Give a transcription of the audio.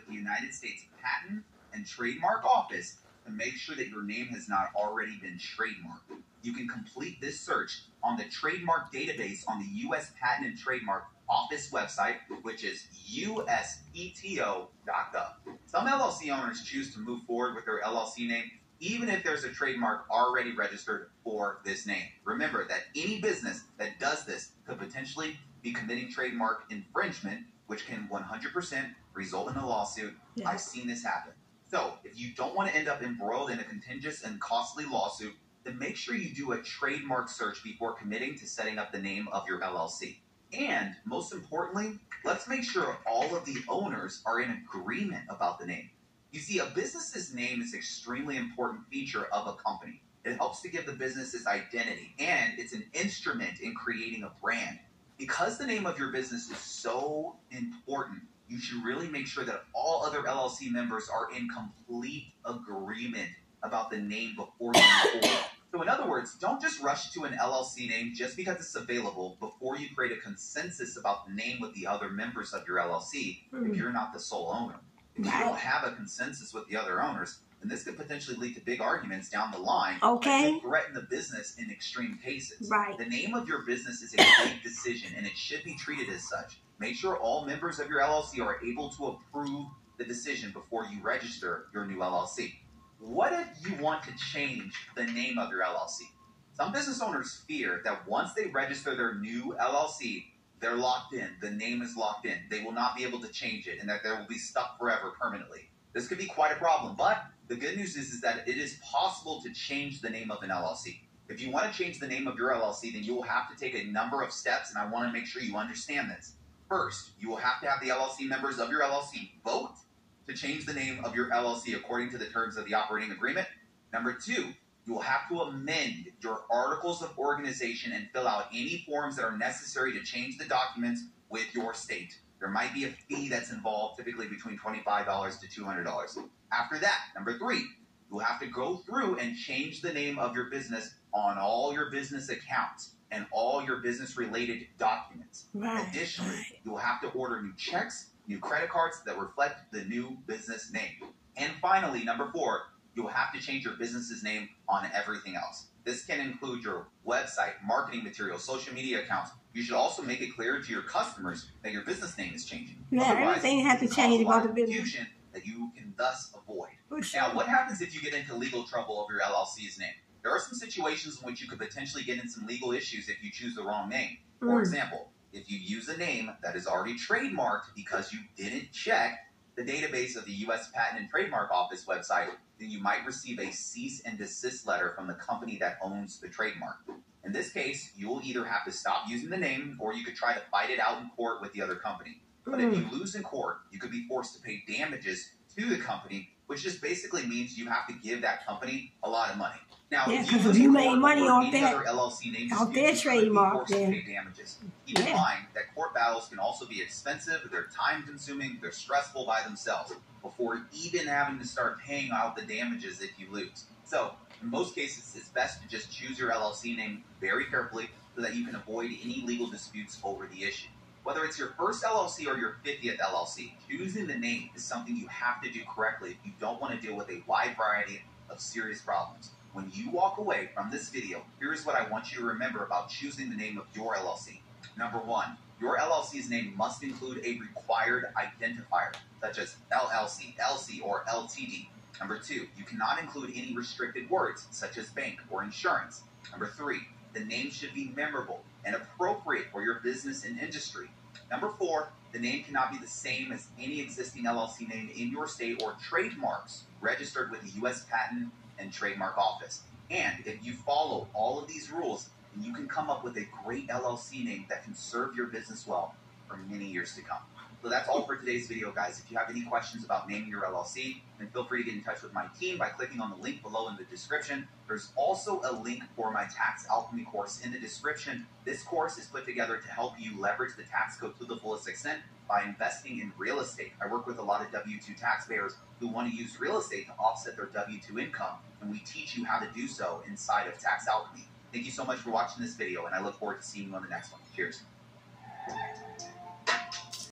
with the United States Patent and Trademark Office to make sure that your name has not already been trademarked. You can complete this search on the trademark database on the U.S. Patent and Trademark Office website, which is uspeto.gov. Some LLC owners choose to move forward with their LLC name even if there's a trademark already registered for this name. Remember that any business that does this could potentially be committing trademark infringement, which can 100% result in a lawsuit. Yeah. I've seen this happen. So if you don't want to end up embroiled in a contentious and costly lawsuit, then make sure you do a trademark search before committing to setting up the name of your LLC. And most importantly, let's make sure all of the owners are in agreement about the name. You see, a business's name is an extremely important feature of a company. It helps to give the business its identity, and it's an instrument in creating a brand. Because the name of your business is so important, you should really make sure that all other LLC members are in complete agreement about the name before you move forward. So in other words, don't just rush to an LLC name just because it's available before you create a consensus about the name with the other members of your LLC if you're not the sole owner. If you don't have a consensus with the other owners, then this could potentially lead to big arguments down the line that could threaten the business in extreme cases. Right. The name of your business is a big decision, and it should be treated as such. Make sure all members of your LLC are able to approve the decision before you register your new LLC. What if you want to change the name of your LLC? Some business owners fear that once they register their new LLC, they're locked in. The name is locked in. They will not be able to change it, and that they will be stuck forever permanently. This could be quite a problem, but the good news is that it is possible to change the name of an LLC. If you want to change the name of your LLC, then you will have to take a number of steps, and I want to make sure you understand this. First, you will have to have the LLC members of your LLC vote to change the name of your LLC according to the terms of the operating agreement. Number two, you will have to amend your articles of organization and fill out any forms that are necessary to change the documents with your state. There might be a fee that's involved, typically between $25 to $200. After that, number three, you will have to go through and change the name of your business on all your business accounts and all your business-related documents. Right. Additionally, you will have to order new checks, new credit cards that reflect the new business name. And finally, number four, you will have to change your business's name on everything else. This can include your website, marketing materials, social media accounts. You should also make it clear to your customers that your business name is changing. Yeah, everything has to change about the business. That you can thus avoid. Now, what happens if you get into legal trouble over your LLC's name? There are some situations in which you could potentially get in some legal issues if you choose the wrong name. For example, if you use a name that is already trademarked because you didn't check the database of the U.S. Patent and Trademark Office website, then you might receive a cease and desist letter from the company that owns the trademark. In this case, you will either have to stop using the name or you could try to fight it out in court with the other company. But if you lose in court, you could be forced to pay damages to the company, which just basically means you have to give that company a lot of money. Now, if you made money off that, LLC off their trademark, then pay damages. Keep in mind that court battles can also be expensive, they're time-consuming, they're stressful by themselves, before even having to start paying out the damages if you lose. So, in most cases, it's best to just choose your LLC name very carefully so that you can avoid any legal disputes over the issue. Whether it's your first LLC or your 50th LLC, choosing the name is something you have to do correctly if you don't want to deal with a wide variety of serious problems. When you walk away from this video, here's what I want you to remember about choosing the name of your LLC. Number one, your LLC's name must include a required identifier, such as LLC, LC, or LTD. Number two, you cannot include any restricted words, such as bank or insurance. Number three, the name should be memorable and appropriate for your business and industry. Number four, the name cannot be the same as any existing LLC name in your state or trademarks registered with the U.S. Patent and Trademark Office. And if you follow all of these rules, then you can come up with a great LLC name that can serve your business well for many years to come. So that's all for today's video, guys. If you have any questions about naming your LLC, then feel free to get in touch with my team by clicking on the link below in the description. There's also a link for my tax alchemy course in the description. This course is put together to help you leverage the tax code to the fullest extent by investing in real estate. I work with a lot of W-2 taxpayers who want to use real estate to offset their W-2 income, and we teach you how to do so inside of Tax Alchemy. Thank you so much for watching this video, and I look forward to seeing you on the next one. Cheers.